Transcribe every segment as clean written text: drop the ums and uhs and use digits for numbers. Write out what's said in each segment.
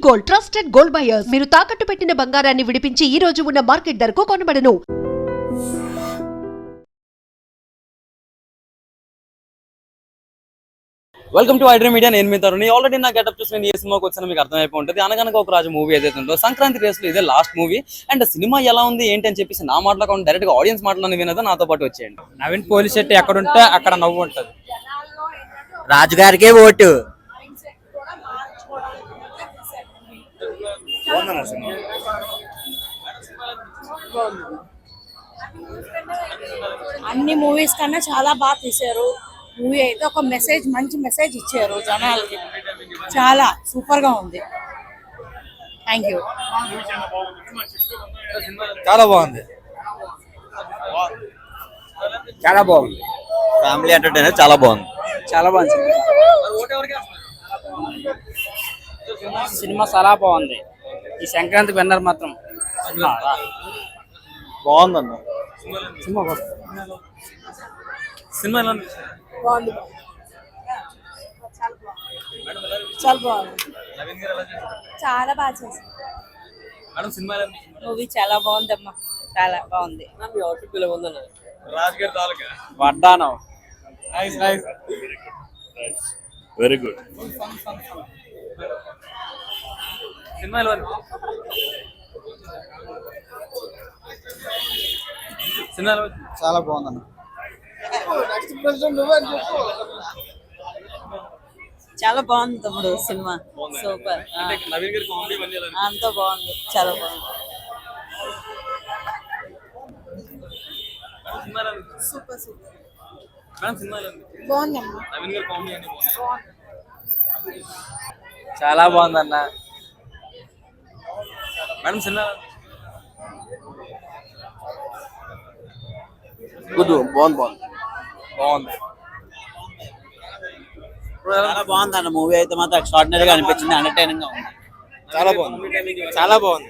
Gold, trusted gold buyers. మీరు తాకట్టు పెట్టిన బంగారాన్ని విడిపించి ఈ రోజు ఉన్న మార్కెట్ ధరకు కొనబడను. Welcome to iDream Media. నేను మీ తరుణ్. ఆల్రెడీ నా గెటప్ చూసి నేను ఏ సినిమాకి వచ్చానో మీకు అర్థమైపోయి ఉంటుంది. అనగనగా ఒక రాజు మూవీ ఏదైతే ఉందో సంక్రాంతి రేసులో ఇదే లాస్ట్ మూవీ. అండ్ సినిమా ఎలా ఉంది ఏంటి అని చెప్పేసి నా మాటలో కాకుండా డైరెక్ట్ గా ఆడియన్స్ మాటలను వినదో నాతో పాటు వచ్చేయండి. నవీన్ పోలిశెట్టి ఎక్కడ ఉంటే అక్కడ నవ్వు ఉంటది. రాజుగారికే ఓటు. అన్ని మూవీస్ కన్నా చాలా బాగా తీశారు. మూవీ అయితే ఒక మెసేజ్, మంచి మెసేజ్ ఇచ్చారు జనాలకి. చాలా సూపర్ గా ఉంది. Thank you. చాలా బాగుంది, చాలా బాగుంది. ఫ్యామిలీ ఎంటర్టైనర్ చాలా బాగుంది, చాలా బాగుంది. సినిమా చాలా బాగుంది. ఈ సంక్రాంతి విన్నర్ మాత్రం బాగుందన్న సినిమా సినిమా ఎలా ఉంది? బాగుంది, చాలా బాగుంది, చాలా బాగా చేశారు. మేడం సినిమా ఎలా ఉంది? మూవీ చాలా బాగుందమ్మా, చాలా బాగుంది. రాజ్ గారి తాలూకా వడ్డానం nice nice very good. Cinema ఎలా ఉంది? సినిమా ఎలా ఉంది? చాలా బాగుందన్న. చాలా బాగుంది తమ్ముడు సినిమా. సూపర్. అంటే నవీన్ గారి కామెడీ ఇవన్నీ ఎలా ఉంది? అంతా బాగుంది, చాలా బాగుంది. సినిమా ఎలా ఉంది? సూపర్ సూపర్ మేడం సినిమా ఎలా ఉంది? బాగుందమ్మా. నవీన్ గారి కామెడీ అన్ని బాగుంది. చాలా బాగుందన్న. మేడం సినిమా ఎలా ఉంది? బాగుంది బాగుంది. చాలా బాగుంది అన్న. మూవీ అయితే మాత్రం ఎక్స్ట్రాడినరీ గా అనిపించింది, ఎంటర్టైనింగ్ గా ఉంది. చాలా బాగుంది, చాలా బాగుంది.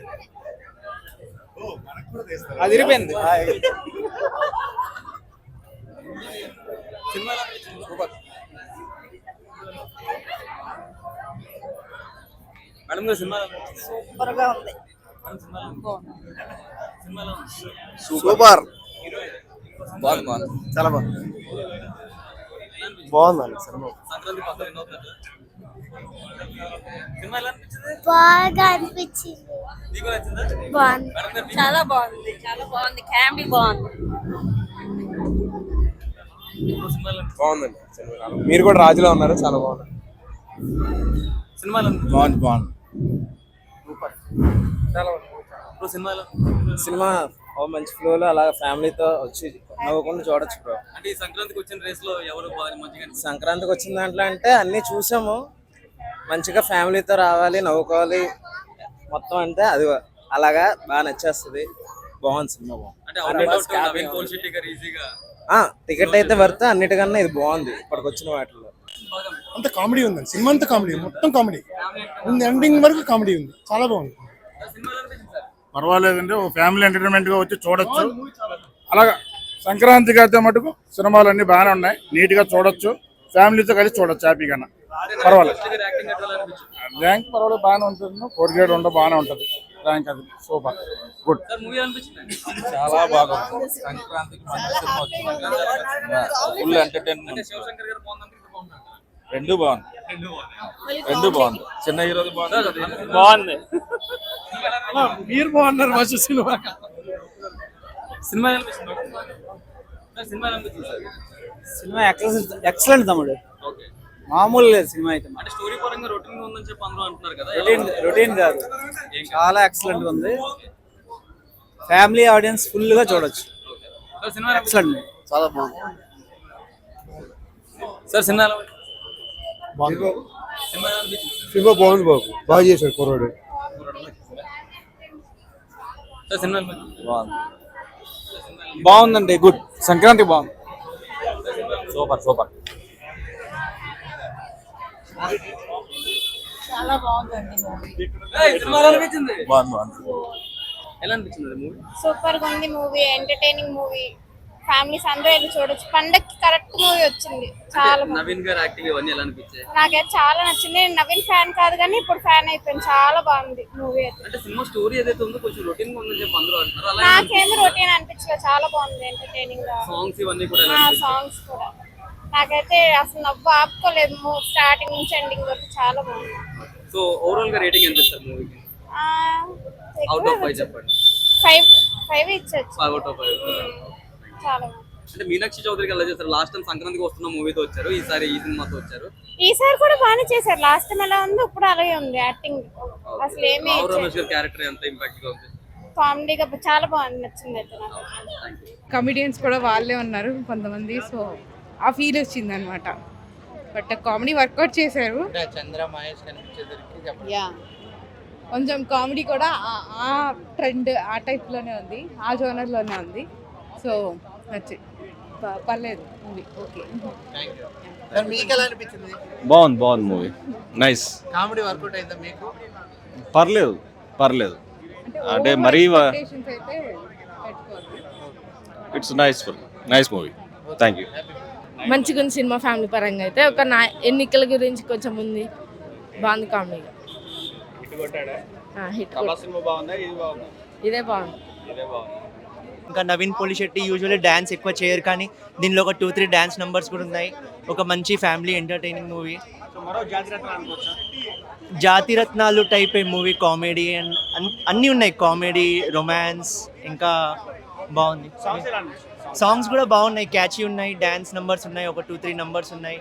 అది ఇరిపోయింది. సినిమా ఎలా ఉంది? సూపర్. మేడం గారి సినిమా ఎలా ఉంది? సూపర్ గా ఉంది. మేడం సినిమా ఎలా ఉంది? సినిమా ఎలా ఉంది? సూపర్. బాగుంది, బాగుంది, చాలా బాగుంది. బాగుందండి సినిమా. సంక్రాంతి పక్కన ఎన్నో సినిమా ఎలా అనిపించింది? బాగా అనిపించింది. నీకు నచ్చిందా? బాగుంది, మేడం గారు చాలా బాగుంది, చాలా బాగుంది. కామెడీ బాగుంది. సినిమా ఎలా ఉంది? బాగుందండి. మీరు కూడా రాజులో ఉన్నారు, చాలా బాగుంది. సినిమా ఎలా ఉంది? బాగుంది, బాగుంది. చాలా బాగుంది. ఇప్పుడు సినిమా ఎలా ఉంది? సినిమా మంచి ఫ్లోలో అలా ఫ్యామిలీతో వచ్చి నవ్వుకుండా చూడొచ్చు బ్రో. అంటే ఈ సంక్రాంతికి వచ్చిన రేస్ లో ఎవరు బాగా మంచిగా అనిపించింది? సంక్రాంతికి వచ్చిన దాంట్లో అంటే అన్ని చూసాము. మంచిగా ఫ్యామిలీతో రావాలి, నవ్వుకోవాలి మొత్తం. అంటే అది అలాగా బాగా నచ్చేస్తుంది. బాగుంది సినిమా, బాగుంది. అంటే అవుట్ నవీన్ పోలిశెట్టి గారు ఈజీగా టికెట్ అయితే వర్త్. అన్నిటికన్నా ఇది బాగుంది ఇప్పటికి వచ్చిన వాటిలో. అంత కామెడీ ఉందండి. సినిమా అంతా కామెడీ, మొత్తం కామెడీ ఉంది. ఎండింగ్ వరకు కామెడీ ఉంది, చాలా బాగుంది. సినిమా ఎలా అనిపించింది సార్? పర్వాలేదండి, ఓ ఫ్యామిలీ ఎంటర్టైన్మెంట్ గా వచ్చి చూడొచ్చు. అలాగా సంక్రాంతికి అయితే మటుకు సినిమాలు అన్ని బాగానే ఉన్నాయి, నీట్ గా చూడొచ్చు, ఫ్యామిలీతో కలిసి చూడొచ్చు హ్యాపీగా. పర్వాలేదు, యాక్టింగ్ ఎట్లా అనిపించింది? ర్యాంక్ పర్వాలేదు, బాగానే ఉంటుంది. కోరికేట్ ఉండదు, బాగానే ఉంటుంది ర్యాంక్. అది సూపర్ గుడ్. సార్ మూవీ అనిపించింది? చాలా బాగుంది. సంక్రాంతికి మంచి సినిమా వచ్చింది, ఫుల్ ఎంటర్టైన్మెంట్. అంటే శివశంకర్ గారు బాగుందంటే ఇది బాగుందంట. రెండు బాగుంది, రెండు బాగుంది. చిన్న హీరోలు బాగుంది. మీరు బాగున్నారు మంచి సినిమా. సినిమా ఎలా అనిపించింది? సార్ సినిమా ఎలా అనిపించింది సార్? సినిమా ఎక్సలెంట్ తమ్ముడు. ఓకే. మామూలు లేదు సినిమా అయితే. అంటే స్టోరీ పరంగా రొటీన్ గా ఉందని చెప్పి అందరూ అంటున్నారు కదా. రొటీన్ కాదు, చాలా ఎక్సలెంట్ ఉంది. ఫ్యామిలీ ఆడియన్స్ ఫుల్ గా చూడొచ్చు. సార్ సినిమా ఎలా ఎక్సలెంట్, చాలా బాగుంది. సార్ సినిమా ఎలా ఉంది? బాగుంది, సినిమా ఎలా అనిపించింది? సినిమా బాగుంది బాబు, బాగా చేశాడు కుర్రాడు. సార్ సినిమా ఎలా అనిపించింది? బాగుందండి. గుడ్. సంక్రాంతి బాగుంది. Super super. చాలా బాగుందండి మూవీ. సినిమా ఎలా అనిపించింది? బాగుంది, బాగుంది. ఎలా అనిపించింది మూవీ? సూపర్ గా ఉంది మూవీ, ఎంటర్టైనింగ్ మూవీ. ఫ్యామిలీస్ అందరూ వెళ్ళి చూడొచ్చు. పండక్కి కరెక్ట్ మూవీ వచ్చింది. చాలా బాగుంది. నవీన్ గారు యాక్టింగ్ ఇవన్నీ ఎలా అనిపించాయి? నాకైతే చాలా నచ్చింది. నేను నవీన్ ఫ్యాన్ కాదు కానీ ఇప్పుడు ఫ్యాన్ అయిపోయాను. చాలా బాగుంది మూవీ అయితే. అంటే సినిమా స్టోరీ ఏదైతే ఉందో కొంచెం రొటీన్ గా ఉందని చెప్పి అందరూ అంటున్నారు. అలా నాకేమి రొటీన్ అనిపించలేదు. చాలా బాగుంది, ఎంటర్టైనింగ్ గా. సాంగ్స్ ఇవన్నీ కూడా ఎలా అనిపించాయి? సాంగ్స్ కూడా నాకైతే అసలు నవ్వు ఆపుకోలేదు. స్టార్టింగ్ నుంచి ఎండింగ్ వరకు చాలా బాగుంది. సో ఓవరాల్ గా రేటింగ్ ఎంత ఇస్తారు మూవీకి? అవుట్ ఆఫ్ 5 చెప్పండి. 5 ఇచ్చొచ్చు. 5 అవుట్ ఆఫ్ 5. చాలా బాగుంది. అంటే మీనాక్షి చౌదరికి ఎలా చేస్తారు? లాస్ట్ టైం సంక్రాంతికి వస్తున్న మూవీతో వచ్చారు, ఈసారి ఈ సినిమాతో వచ్చారు. ఈసారి కూడా బాగానే చేశారు. లాస్ట్ టైం ఎలా ఉంది ఇప్పుడు అలాగే ఉంది యాక్టింగ్. అసలు ఏమీ రావు రమేష్ గారి క్యారెక్టర్ ఎంత ఇంపాక్ట్ గా ఉంది? కామెడీగా చాలా బాగుంది, నచ్చింది అయితే నాకు. కమిడియన్స్ కూడా వాళ్ళే ఉన్నారు కొంతమంది, సో ఆ ఫీల్ వచ్చింది అనమాట. బట్ కామెడీ వర్కౌట్ చేశారు. చంద్ర మహేష్ కనిపించేసరికి కొంచెం కామెడీ కూడా ఆ ట్రెండ్ ఆ టైప్లోనే ఉంది, ఆ జోనర్లోనే ఉంది. సో నచ్చి పర్లేదు మూవీ. ఓకే, మీకు ఎలా అనిపించింది? బాగుంది మూవీ, నైస్. కామెడీ వర్కౌట్ అయిందా మీకు? పర్లేదు అంటే మరీ expectations అయితే పెట్టుకోవద్దు. It's nice movie. Thank you. మంచిగా ఉంది సినిమా. ఫ్యామిలీ పరంగా అయితే ఒక ఎన్నికల గురించి కొంచెం ఉంది, బాగుంది కామెడీగా. హిట్ ఇదే బాగుంది. ఇంకా నవీన్ పోలిశెట్టి యూజువల్లీ డ్యాన్స్ ఎక్కువ చేయరు, కానీ దీనిలో ఒక 2-3 డ్యాన్స్ నెంబర్స్ కూడా ఉన్నాయి. ఒక మంచి family entertaining movie. Jathi Ratnalu type a movie. Comedy and అన్నీ ఉన్నాయి, కామెడీ, రొమాన్స్, ఇంకా బాగుంది. సాంగ్స్ కూడా బాగున్నాయి, క్యాచీ ఉన్నాయి, డ్యాన్స్ నెంబర్స్ ఉన్నాయి, ఒక 2-3 నెంబర్స్ ఉన్నాయి.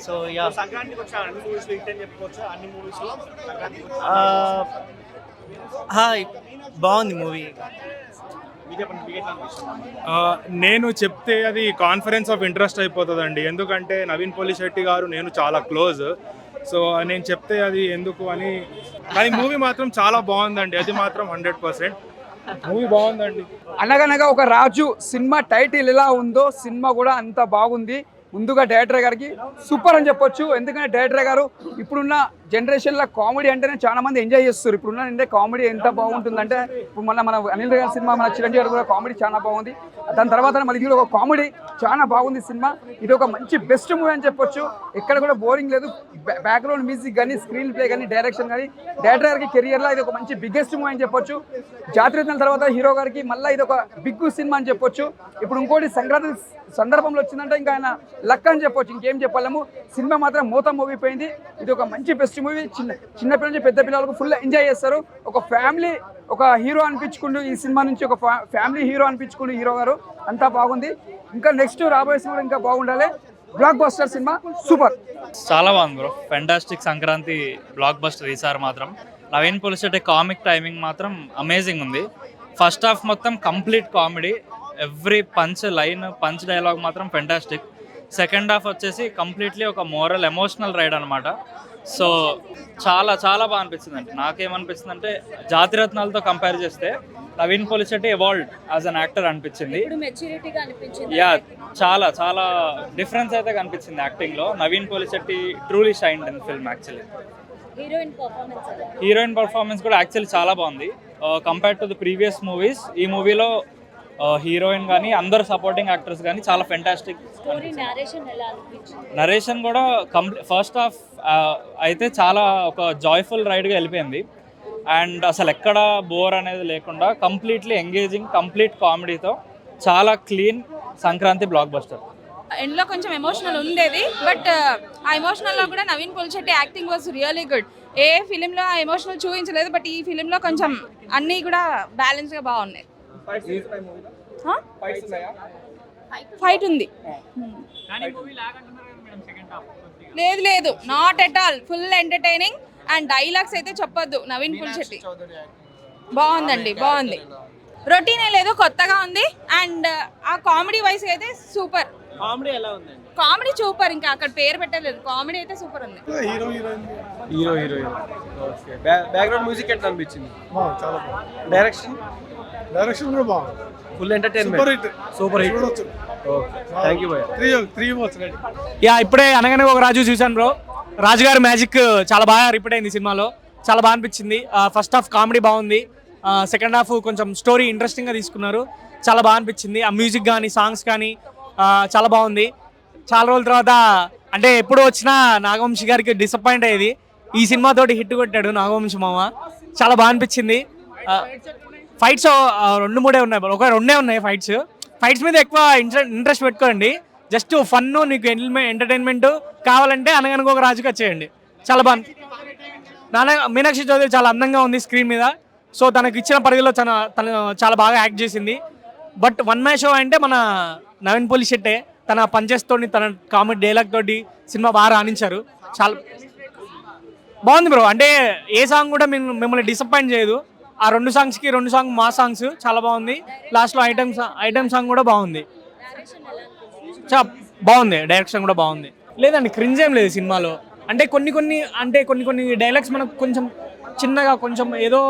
సో యా, బాగుంది మూవీ. నేను చెప్తే అది కాన్ఫరెన్స్ ఆఫ్ ఇంట్రెస్ట్ అయిపోతుందండి, ఎందుకంటే నవీన్ పోలిశెట్టి గారు నేను చాలా క్లోజ్. సో నేను చెప్తే అది ఎందుకు అని, కానీ మూవీ మాత్రం చాలా బాగుందండి, అది మాత్రం 100% మూవీ బాగుందండి. అనగనగా ఒక రాజు సినిమా టైటిల్ ఎలా ఉందో సినిమా కూడా అంత బాగుంది. ముందుగా డైరెక్టర్ గారికి సూపర్ అని చెప్పొచ్చు, ఎందుకంటే డైరెక్టర్ గారు ఇప్పుడున్న జనరేషన్లో కామెడీ అంటేనే చాలా మంది ఎంజాయ్ చేస్తారు. ఇప్పుడున్న కామెడీ ఎంత బాగుంటుందంటే, ఇప్పుడు మన అనిల్ గారి సినిమా, మన చిరంజీవి గారు కూడా కామెడీ చాలా బాగుంది. దాని తర్వాత మళ్ళీ ఇది ఒక కామెడీ చాలా బాగుంది సినిమా. ఇది ఒక మంచి బెస్ట్ మూవీ అని చెప్పొచ్చు. ఎక్కడ కూడా బోరింగ్ లేదు. బ్యాక్గ్రౌండ్ మ్యూజిక్ కానీ, స్క్రీన్ ప్లే కానీ, డైరెక్షన్ కానీ, డైరెక్టర్ గారికి కెరియర్లో ఇది ఒక మంచి బిగ్గెస్ట్ మూవీ అని చెప్పొచ్చు. జాతిరత్నాల తర్వాత హీరో గారికి మళ్ళీ ఇది ఒక బిగ్ సినిమా అని చెప్పొచ్చు. ఇప్పుడు ఇంకోటి సంక్రాంతి సందర్భంలో వచ్చిందంటే ఇంకా ఆయన లక్ అని చెప్పొచ్చు, ఇంకేం చెప్పలేము. సినిమా మాత్రం మూత మోగిపోయింది. ఇది ఒక మంచి బెస్ట్ మూవీ. చిన్నపిల్లల నుంచి పెద్ద పిల్లలకు ఫుల్ ఎంజాయ్ చేస్తారు. ఒక ఫ్యామిలీ, ఒక హీరో అనిపించుకుంటూ ఈ సినిమా నుంచి ఒక ఫ్యామిలీ హీరో అనిపించుకుంటూ హీరో గారు అంతా బాగుంది. ఇంకా నెక్స్ట్ రాబోయే సినిమా ఇంకా బాగుండాలి. బ్లాక్ బస్టర్ సినిమా సూపర్, చాలా బాగుంది bro. Fantastic Sankranti block buster ఈసారి మాత్రం. నవీన్ పోలిశెట్టి కామిక్ టైమింగ్ మాత్రం అమేజింగ్ ఉంది. ఫస్ట్ హాఫ్ మొత్తం complete comedy, every punch dialogue మాత్రం ఫెంటాస్టిక్. సెకండ్ హాఫ్ వచ్చేసి కంప్లీట్లీ ఒక మోరల్ ఎమోషనల్ రైడ్ అనమాట. సో చాలా చాలా బాగా అనిపించింది అండి. నాకేమనిపిస్తుంది అంటే, జాతిరత్నాలతో కంపేర్ చేస్తే Naveen Polishetty evolved as an actor అనిపించింది. యా, చాలా చాలా డిఫరెన్స్ అయితే కనిపించింది యాక్టింగ్లో. Naveen Polishetty truly shined in film actually. Heroine performance కూడా యాక్చువల్లీ చాలా బాగుంది compared to the previous movies. ఈ మూవీలో హీరోయిన్ కానీ అందరు సపోర్టింగ్ యాక్టర్స్ కానీ చాలా ఫెంటాస్టిక్. నరేషన్ కూడా ఫస్ట్ హాఫ్ అయితే చాలా ఒక జాయ్ఫుల్ రైడ్గా వెళ్ళిపోయింది. అండ్ అసలు ఎక్కడ బోర్ అనేది లేకుండా కంప్లీట్లీ ఎంగేజింగ్, కంప్లీట్ కామెడీతో చాలా క్లీన్ సంక్రాంతి బ్లాక్ బస్టర్. ఎండ్లో కొంచెం ఎమోషనల్ ఉండేది, బట్ ఆ ఎమోషనల్లో కూడా Naveen Polishetty acting was really good. ఏ ఫిలింలో ఆ ఎమోషనల్ చూపించలేదు, బట్ ఈ ఫిలింలో కొంచెం అన్నీ కూడా బ్యాలెన్స్గా బాగున్నాయి. ఫైట్ ఉంది, లేదు not at all, full entertaining. And dialogues అయితే చెప్పొద్దు. నవీన్ పోలిశెట్టి బాగుందండి, బాగుంది. రొటీనే లేదు, కొత్తగా ఉంది. అండ్ ఆ కామెడీ వైస్ అయితే సూపర్. కామెడీ ఎలా ఉంది? కామెడీ సూపర్, ఇంకా అక్కడ పేరు పెట్టలేదు. కామెడీ అయితే సూపర్ ఉంది. Heroine okay. బ్యాక్గ్రౌండ్ మ్యూజిక్ ఎట్లా అనిపించింది? చాలా బాగుంది. డైరెక్షన్ కూడా బాగుంది. Full entertainment, super hit. Okay, thank you భయ్యా. యా, ఇప్పుడే అనగానే ఒక రాజు చూశాను బ్రో. రాజుగారి మ్యాజిక్ చాలా బాగా రిపీట్ అయింది సినిమాలో, చాలా బాగా అనిపించింది. ఫస్ట్ హాఫ్ కామెడీ బాగుంది, సెకండ్ హాఫ్ కొంచెం స్టోరీ ఇంట్రెస్టింగ్గా తీసుకున్నారు, చాలా బాగా అనిపించింది. ఆ మ్యూజిక్ కానీ సాంగ్స్ కానీ చాలా బాగుంది. చాలా రోజుల తర్వాత అంటే ఎప్పుడు వచ్చినా నాగవంశి గారికి డిసప్పాయింట్ అయ్యేది, ఈ సినిమాతోటి హిట్ కొట్టాడు నాగవంశి మామ, చాలా బాగా అనిపించింది. ఫైట్స్ 2-3 ఉన్నాయి, ఒక 2 ఉన్నాయి ఫైట్స్ మీద ఎక్కువ ఇంట్రెస్ట్ పెట్టుకోండి. జస్ట్ ఫన్, నీకు ఎంటర్టైన్మెంట్ కావాలంటే అనగనగా ఒక రాజుకి వచ్చేయండి. చాలా బాగుంది. మీనాక్షి చౌదరి చాలా అందంగా ఉంది స్క్రీన్ మీద. సో తనకు ఇచ్చిన పరిధిలో తను చాలా బాగా యాక్ట్ చేసింది. బట్ వన్ మ్యాన్ షో అంటే మన నవీన్ పోలిశెట్టే, తన పంచెస్ తోటి తన కామెడీ డైలాగ్ తోటి సినిమా బాగా రాణించారు. చాలా బాగుంది బ్రో. అంటే ఏ సాంగ్ కూడా మిమ్మల్ని డిసప్పాయింట్ చేయదు. ఆ 2 సాంగ్ మా సాంగ్స్ చాలా బాగుంది. లాస్ట్లో ఐటమ్ సాంగ్ కూడా బాగుంది, చాలా బాగుంది. డైరెక్షన్ కూడా బాగుంది. లేదండి క్రింజ్ ఏం లేదు సినిమాలో. అంటే కొన్ని డైలాగ్స్ మనకు కొంచెం చిన్నగా కొంచెం ఏదో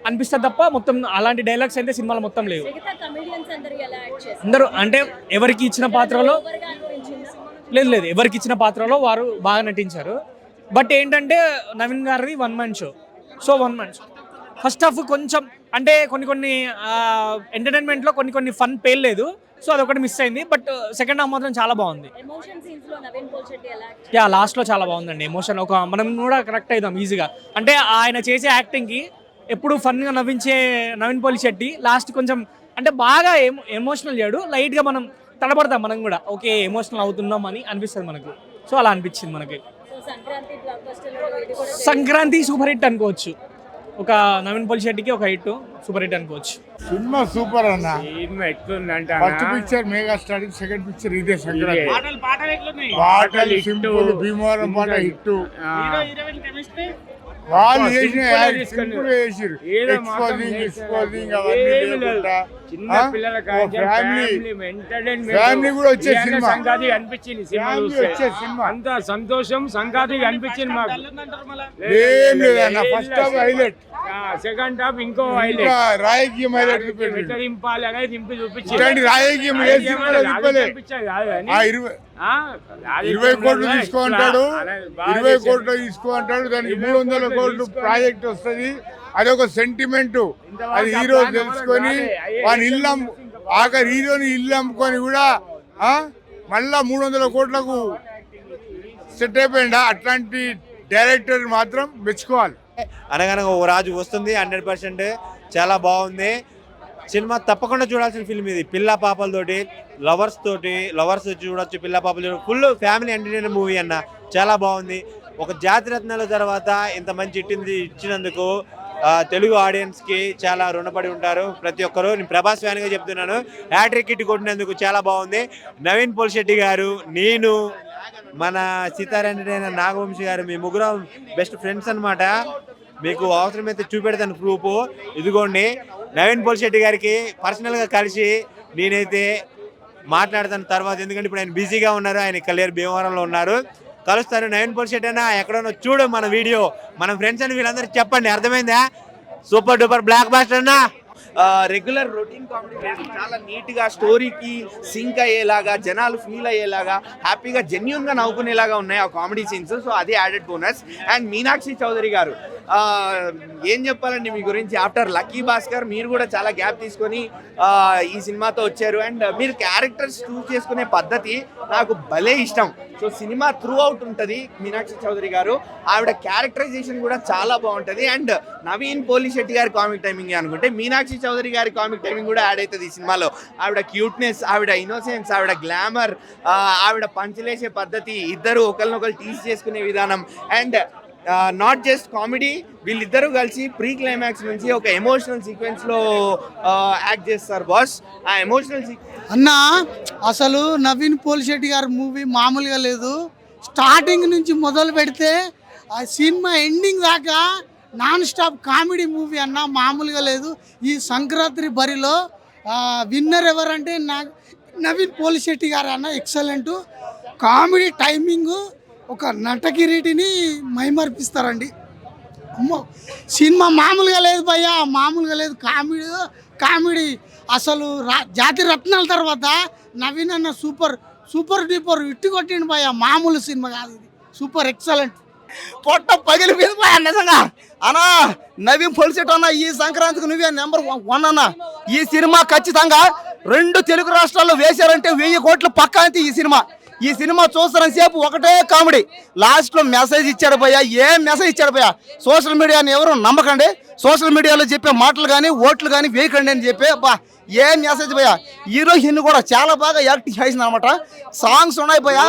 అనిపిస్తుంది తప్ప మొత్తం అలాంటి డైలాగ్స్ అయితే సినిమాలో మొత్తం లేవు. అందరూ అంటే ఎవరికి ఇచ్చిన పాత్రలో లేదు ఎవరికి ఇచ్చిన పాత్రలో వారు బాగా నటించారు. బట్ ఏంటంటే నవీన్ గారిది 1 man show. So 1 man show first half కొంచెం అంటే కొన్ని ఎంటర్టైన్మెంట్లో కొన్ని ఫన్ పేర్లేదు, సో అదొకటి మిస్ అయింది. బట్ సెకండ్ హాఫ్ మాత్రం చాలా బాగుంది. లాస్ట్లో చాలా బాగుందండి ఎమోషన్. మనం కూడా కరెక్ట్ అవుతాం ఈజీగా. అంటే ఆయన చేసే యాక్టింగ్కి ఎప్పుడు ఫన్గా నవ్వించే నవీన్ పోలిశెట్టి లాస్ట్ కొంచెం అంటే బాగా ఎమోషనల్ చేయడు, లైట్గా మనం తడబడతాం, మనం కూడా ఓకే ఎమోషనల్ అవుతున్నాం అని అనిపిస్తుంది మనకు. సో అలా అనిపించింది మనకి. సంక్రాంతి సూపర్ హిట్ అనుకోవచ్చు. ఒక నవీన్ పోలిశెట్టికి ఒక హిట్, సూపర్ హిట్ అనుకోవచ్చు. సినిమా సూపర్ అన్న. First picture mega starting, second picture ఇదే సంక్రాంతి. పాటలు సింపుల్, భీమవరం పాట హిట్. వాళ్ళు చేసిన సింపుల్ చేసిరు, ఎక్స్పోజింగ్ అవన్నీ లేకుండా ఫ్యామిలీ కూడా వచ్చే సినిమా. సంక్రాంతి అనిపించింది సినిమా, అంత సంతోషం సంక్రాంతి అనిపించింది మాకు. ఏం లేదన్న, first half highlight, second half ఇంకో రాజకీయం హైలైట్ దింపాలి అనేది దింపి చూపించింది. రాజకీయం 20 కోట్లు తీసుకోంటాడు, 20 కోట్లు తీసుకోంటాడు, దానికి 300 కోట్లు ప్రాజెక్ట్ వస్తుంది. అదొక సెంటిమెంట్. అది హీరో తెలుసుకొని వాని ఆఖరి హీరోని ఇల్లు అమ్ముకొని కూడా మళ్ళా 300 కోట్లకు సెట్ అయిపోయిందా. అట్లాంటి డైరెక్టర్ మాత్రం మెచ్చుకోవాలి. అనగనగా ఓ రాజు వస్తుంది 100%. చాలా బాగుంది సినిమా, తప్పకుండా చూడాల్సిన ఫిల్మ్ ఇది. పిల్ల పాపలతోటి, లవర్స్ చూడొచ్చు, పిల్ల పాపలు చూడొచ్చు. ఫుల్ ఫ్యామిలీ ఎంటర్టైనర్ మూవీ అన్న, చాలా బాగుంది. ఒక జాతిరత్నాల తర్వాత ఇంత మంచి ఇచ్చినందుకు తెలుగు ఆడియన్స్కి చాలా రుణపడి ఉంటారు ప్రతి ఒక్కరు. నేను ప్రభాస్ ఫ్యాన్గా చెప్తున్నాను. హ్యాట్రిక్ హిట్ కొట్టినందుకు చాలా బాగుంది. నవీన్ పోలిశెట్టి గారు, నేను, మన సితార్ ఎంటర్టైనర్ నాగవంశి గారు, మీ ముగ్గురం బెస్ట్ ఫ్రెండ్స్ అనమాట. మీకు అవసరమైతే చూపెడతాను ప్రూఫ్. ఇదిగోండి నవీన్ పోలిశెట్టి గారికి పర్సనల్గా కలిసి నేనైతే మాట్లాడతాను తర్వాత, ఎందుకంటే ఇప్పుడు ఆయన బిజీగా ఉన్నారు, ఆయన కళ్యాణ్ భీమవరంలో ఉన్నారు. కలుస్తారు. నవీన్ పోలిశెట్టి అన్న ఎక్కడన్నా చూడు మన వీడియో, మన ఫ్రెండ్స్ అని వీళ్ళందరూ చెప్పండి, అర్థమైందా? సూపర్ డూపర్ బ్లాక్ బాస్టర్ అన్న. రెగ్యులర్ రొటీన్ కామెడీ చాలా నీట్గా స్టోరీకి సింక్ అయ్యేలాగా, జనాలు ఫీల్ అయ్యేలాగా, హ్యాపీగా జెన్యున్గా నవ్వుకునేలాగా ఉన్నాయి ఆ కామెడీ సీన్స్. సో అది added bonus. And Meenakshi Chaudhary garu, ఏం చెప్పాలండి మీ గురించి? ఆఫ్టర్ లక్కీ భాస్కర్ మీరు కూడా చాలా గ్యాప్ తీసుకొని ఈ సినిమాతో వచ్చారు. అండ్ మీరు క్యారెక్టర్స్ చూస్ చేసుకునే పద్ధతి నాకు భలే ఇష్టం. సో సినిమా త్రూ అవుట్ ఉంటుంది మీనాక్షి చౌదరి గారు. ఆవిడ క్యారెక్టరైజేషన్ కూడా చాలా బాగుంటుంది. అండ్ నవీన్ పోలిశెట్టి గారి కామిక్ టైమింగ్ అనుకుంటే మీనాక్షి చౌదరి గారి కామిక్ టైమింగ్ కూడా యాడ్ అవుతుంది ఈ సినిమాలో. ఆవిడ క్యూట్నెస్, ఆవిడ ఇన్నోసెన్స్, ఆవిడ గ్లామర్, ఆవిడ పంచలేసే పద్ధతి, ఇద్దరు ఒకరినొకరు టీస్ చేసుకునే విధానం, అండ్ నాట్ జస్ట్ కామెడీ, వీళ్ళిద్దరూ కలిసి ప్రీ క్లైమాక్స్ నుంచి ఒక ఎమోషనల్ సీక్వెన్స్లో యాక్ట్ చేస్తారు బాస్. ఆ ఎమోషనల్ అన్న అసలు నవీన్ పోలిశెట్టి గారి మూవీ మామూలుగా లేదు. స్టార్టింగ్ నుంచి మొదలు పెడితే ఆ సినిమా ఎండింగ్ దాకా నాన్ స్టాప్ కామెడీ మూవీ అన్న, మామూలుగా లేదు. ఈ సంక్రాంతి బరిలో విన్నర్ ఎవరంటే నవీన్ పోలిశెట్టి గారు అన్న. ఎక్సలెంట్ కామెడీ టైమింగ్, ఒక నటకిరీటిని మైమర్పిస్తారండి. అమ్మో సినిమా మామూలుగా లేదు భయ్యా, మామూలుగా లేదు. కామెడీ అసలు జాతి రత్నాల తర్వాత నవీన్ అన్న సూపర్ డూపర్ ఇట్టు కొట్టిండు భయ్యా, మామూలు సినిమా కాదు ఇది. Super excellent. పొట్ట పగిలిపోయింది పోయా నిజంగా అన్నా. నవీన్ పొలిసెట్ అన్న ఈ సంక్రాంతికి నువ్వే నెంబర్ 1 అన్న. ఈ సినిమా ఖచ్చితంగా 2 తెలుగు రాష్ట్రాల్లో వేశారంటే 1000 కోట్లు పక్కా అంతే. ఈ సినిమా చూస్తున్న సేపు ఒకటే కామెడీ. లాస్ట్ లో మెసేజ్ ఇచ్చాడు భయ్యా. ఏం మెసేజ్ ఇచ్చాడు భయ్యా? సోషల్ మీడియాని ఎవరు నమ్మకండి, సోషల్ మీడియాలో చెప్పే మాటలు కానీ ఓట్లు కానీ వేయకండి అని చెప్పి బా ఏం మెసేజ్ భయ్యా. హీరోయిన్ కూడా చాలా బాగా యాక్టింగ్ చేసింది అనమాట. సాంగ్స్ ఉన్నాయి భయ్యా.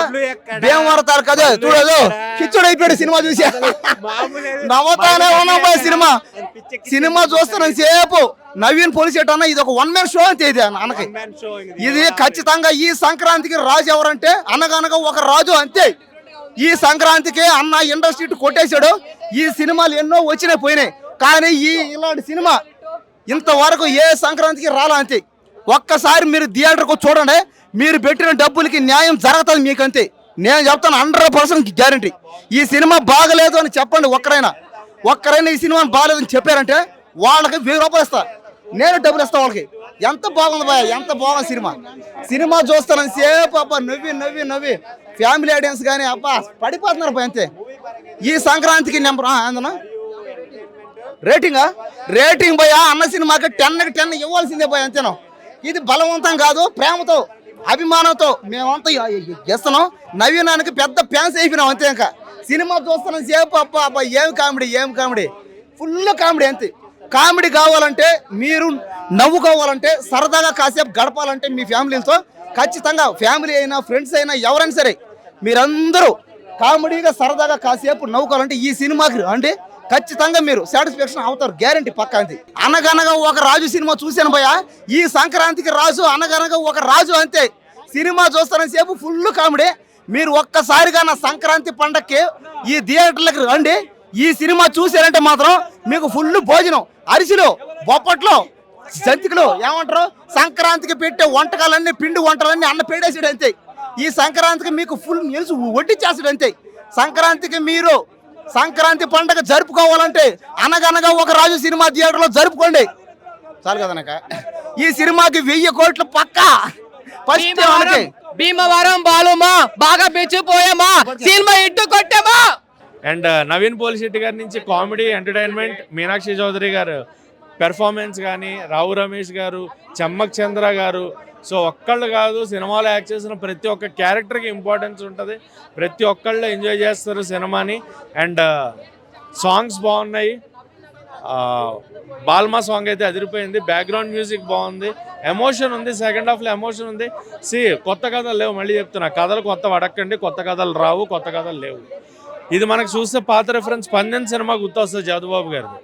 భీమవరతారు కదా చూడదు కిచ్చుడు అయిపోయాడు సినిమా చూసి. నవ్వుతానే ఉన్నాం భయ్య. సినిమా చూస్తున్న సేపు నవీన్ పొలిసెట్ అన్న ఇది ఒక 1 man షో అంతే. ఇది అన్నకి ఇది ఖచ్చితంగా ఈ సంక్రాంతికి రాజు ఎవరంటే అనగనగా ఒక రాజు అంతే. ఈ సంక్రాంతికి అన్న ఇండస్ట్రీ కొట్టేశాడు. ఈ సినిమాలు ఎన్నో వచ్చినాయి పోయినాయి, కానీ ఇలాంటి సినిమా ఇంతవరకు ఏ సంక్రాంతికి రాలా అంతే. ఒక్కసారి మీరు థియేటర్కు చూడండి, మీరు పెట్టిన డబ్బులకి న్యాయం జరుగుతుంది మీకు అంతే. నేను చెప్తాను 100% గ్యారంటీ. ఈ సినిమా బాగలేదు అని చెప్పండి ఒక్కరైనా ఈ సినిమా బాగలేదని చెప్పారంటే వాళ్ళకి 1000 రూపాయలు ఇస్తా, నేను డబ్బులు ఇస్తా వాళ్ళకి. ఎంత బాగుంది భయ, ఎంత బాగుంది సినిమా చూస్తానని సేపు అబ్బా నవ్వి ఫ్యామిలీ ఆడియన్స్ కానీ అబ్బా పడిపోతున్నారు భయ అంతే. ఈ సంక్రాంతికి నెంబర్ ఏందన్నా రేటింగ్ భయ అన్న సినిమాకి 10కి 10 ఇవ్వాల్సిందే భయ అంతేనా. ఇది బలవంతం కాదు, ప్రేమతో అభిమానంతో మేమంతా చేస్తున్నాం. నవీనానికి పెద్ద ఫ్యాన్స్ అయిపోయినాం అంతే. ఇంకా సినిమా చూస్తున్నాం సేపు అబ్బా ఏం కామెడీ ఫుల్ కామెడీ అంతే. కామెడీ కావాలంటే, మీరు నవ్వు కావాలంటే, సరదాగా కాసేపు గడపాలంటే మీ ఫ్యామిలీతో ఖచ్చితంగా ఫ్యామిలీ అయినా ఫ్రెండ్స్ అయినా ఎవరైనా సరే మీరందరూ కామెడీగా సరదాగా కాసేపు నవ్వుకోవాలంటే ఈ సినిమాకి రండి. ఖచ్చితంగా మీరు సాటిస్ఫాక్షన్ అవుతారు, గ్యారంటీ పక్కా అంతే. అనగనగా ఒక రాజు సినిమా చూశాను భయ్య. ఈ సంక్రాంతికి రాజు అనగనగా ఒక రాజు అంతే. సినిమా చూస్తారని సేపు ఫుల్ కామెడీ. మీరు ఒక్కసారిగా నా సంక్రాంతి పండక్కి ఈ థియేటర్లకు రండి. ఈ సినిమా చూసారంటే మాత్రం మీకు ఫుల్ భోజనం, అరిసెలు, బొప్పట్లు, జంతికలు ఏమంటారు సంక్రాంతికి పెట్టే వంటకాలన్నీ పిండి వంటలన్నీ అన్న పేడేసాడు అంతే. ఈ సంక్రాంతికి మీకు ఫుల్ నిలుసు వడ్డిచ్చేసాడు అంతే. సంక్రాంతికి మీరు సంక్రాంతి పండగ జరుపుకోవాలంటే అనగనగా ఒక రాజు సినిమా థియేటర్లో జరుపుకోండి చాలు కదనక. ఈ సినిమాకి 1000 కోట్లు పక్కా. ఫస్ట్ భీమవరం బాలుమా బాగా పెంచిపోయామా, సినిమా ఇట్టు కొట్టామా. అండ్ నవీన్ పోలిశెట్టి గారి నుంచి కామెడీ, ఎంటర్టైన్మెంట్, మీనాక్షి చౌదరి గారు పెర్ఫార్మెన్స్ కానీ, రావు రమేష్ గారు, చెమ్మక్ చంద్ర గారు, సో ఒక్కళ్ళు కాదు సినిమాలో యాక్ట్ చేసిన ప్రతి ఒక్క క్యారెక్టర్కి ఇంపార్టెన్స్ ఉంటుంది. ప్రతి ఒక్కళ్ళు ఎంజాయ్ చేస్తారు సినిమాని. అండ్ సాంగ్స్ బాగున్నాయి. బాల్మా సాంగ్ అయితే అదిరిపోయింది. బ్యాక్గ్రౌండ్ మ్యూజిక్ బాగుంది. ఎమోషన్ ఉంది, సెకండ్ హాఫ్లో ఎమోషన్ ఉంది. కొత్త కథలు లేవు, మళ్ళీ చెప్తున్నా, కథలు కొత్త అడక్కండి, కొత్త కథలు రావు, కొత్త కథలు లేవు. ఇది మనకు చూస్తే పాత రెఫరెన్స్ పందెం సినిమా గుర్తొస్తుంది జాదుబాబు గారిది.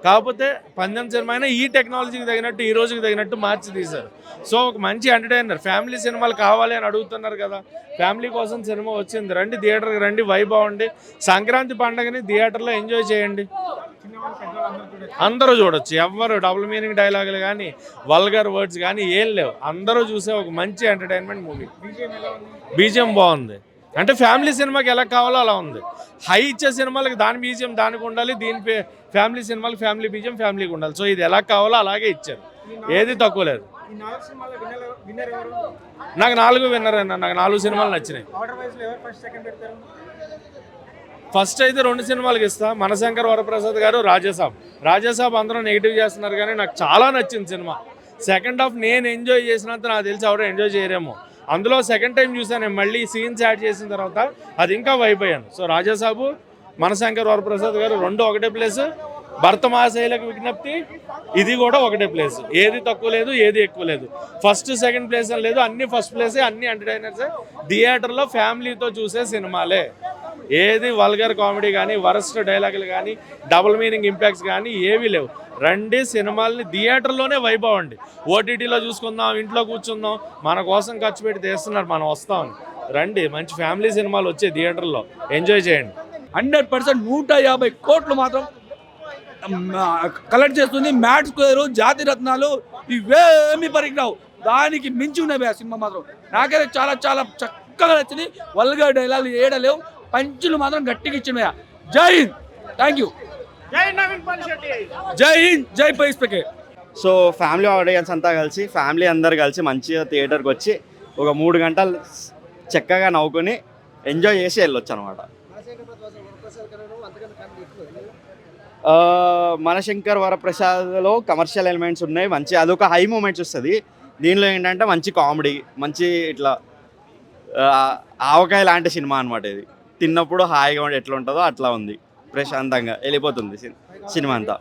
కాకపోతే పందెం సినిమా అయినా ఈ టెక్నాలజీకి తగినట్టు, ఈ రోజుకి తగినట్టు మార్చి తీశారు. సో ఒక మంచి ఎంటర్టైనర్. ఫ్యామిలీ సినిమాలు కావాలి అని అడుగుతున్నారు కదా, ఫ్యామిలీ కోసం సినిమా వచ్చింది. రండి థియేటర్కి రండి, వైబ్ అవ్వండి. సంక్రాంతి పండుగని థియేటర్లో ఎంజాయ్ చేయండి. అందరూ చూడొచ్చు. ఎవ్వరు డబుల్ మీనింగ్ డైలాగులు కానీ, వల్గర్ వర్డ్స్ కానీ ఏం లేవు. అందరూ చూసే ఒక మంచి ఎంటర్టైన్మెంట్ మూవీ. బీజిఎం బాగుంది. అంటే ఫ్యామిలీ సినిమాకి ఎలా కావాలో అలా ఉంది. హై ఇచ్చే సినిమాలకి దాని బీజిఎం దానికి ఉండాలి, దీని ఫ్యామిలీ సినిమాలకి ఫ్యామిలీ బీజిఎం ఫ్యామిలీకి ఉండాలి. సో ఇది ఎలా కావాలో అలాగే ఇచ్చారు, ఏది తక్కువ లేదు. నాకు 4 విన్నర్ అన్న, నాకు 4 సినిమాలు నచ్చినాయి. ఫస్ట్ అయితే 2 సినిమాలకి ఇస్తా. మనశంకర్ వరప్రసాద్ గారు, రాజాసాబ్ అందరూ నెగిటివ్ చేస్తున్నారు కానీ నాకు చాలా నచ్చింది సినిమా. సెకండ్ హాఫ్ నేను ఎంజాయ్ చేసినంత నాకు తెలిసి ఎవరు ఎంజాయ్ చేయరేమో. అందులో సెకండ్ టైం చూసాను మళ్ళీ సీన్స్ యాడ్ చేసిన తర్వాత, అది ఇంకా వైబ్ అయ్యాను. సో రాజాసాబు, మనశంకర్ వరప్రసాద్ గారు 2 ఒకటే ప్లేస్. భర్త మహాశైలకు విజ్ఞప్తి ఇది కూడా ఒకటే ప్లేస్. ఏది తక్కువ లేదు, ఏది ఎక్కువ లేదు. ఫస్ట్ సెకండ్ ప్లేస్ అని లేదు, అన్ని ఫస్ట్ ప్లేసే, అన్ని ఎంటర్టైనర్సే. థియేటర్లో ఫ్యామిలీతో చూసే సినిమాలే. ఏది వల్గర్ కామెడీ కానీ, వరస్ట్ డైలాగులు కానీ, డబుల్ మీనింగ్ ఇంపాక్ట్స్ కానీ ఏవీ లేవు. రండి సినిమాల్ని థియేటర్లోనే వైబ్ అవ్వండి. ఓటీటీలో చూసుకుందాం, ఇంట్లో కూర్చుందాం, మన కోసం ఖర్చు పెట్టి తీస్తున్నారు, మనం వస్తామని. రండి, మంచి ఫ్యామిలీ సినిమాలు వచ్చే థియేటర్లో ఎంజాయ్ చేయండి. 100% 150 కోట్లు మాత్రం కలెక్ట్ చేస్తుంది. మ్యాట్ స్క్వేర్, జాతి రత్నాలు ఇవేమి పరిగినావు, దానికి మించి ఉన్నాయి ఆ సినిమా మాత్రం. నాకైతే చాలా చాలా చక్కగా నచ్చింది. వల్గర్ డైలాగ్ ఏడలేవు, పంచులు మాత్రం గట్టిగా ఇచ్చినాయా. జై హింద్, థ్యాంక్ యూ. జై హింద్, జై పైస్పెకే. సో ఫ్యామిలీ ఆడియన్స్ అంతా కలిసి, ఫ్యామిలీ అందరు కలిసి మంచిగా థియేటర్కి వచ్చి ఒక 3 గంటలు చక్కగా నవ్వుకొని ఎంజాయ్ చేసి వెళ్ళొచ్చు అనమాట. మనశంకర్ వరప్రసాద్లో కమర్షియల్ ఎలిమెంట్స్ ఉన్నాయి, మంచి అదొక హై మూమెంట్స్ వస్తుంది. దీనిలో ఏంటంటే మంచి కామెడీ, మంచి ఇట్లా ఆవకాయ లాంటి సినిమా అనమాట. ఇది తిన్నప్పుడు హాయిగా ఎట్లా ఉంటుందో అట్లా ఉంది, ప్రశాంతంగా వెళ్ళిపోతుంది సినిమా అంతా.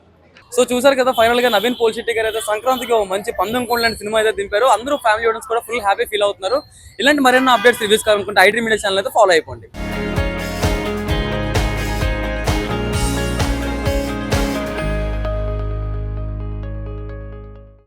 సో చూసారు కదా, ఫైనల్ గా నవీన్ పోల్శెట్టి గారు అయితే సంక్రాంతికి ఒక మంచి పందెం కోడి లాంటి సినిమా అయితే దింపారు. అందరూ ఫ్యామిలీ ఆడియన్స్ కూడా ఫుల్ హ్యాపీ ఫీల్ అవుతున్నారు. ఇలాంటి మరిన్ని అప్డేట్స్ రివ్యూస్ కావాలనుకుంటే ఐడ్రీమ్ మీడియా ఛానల్ అయితే ఫాలో అయిపోండి.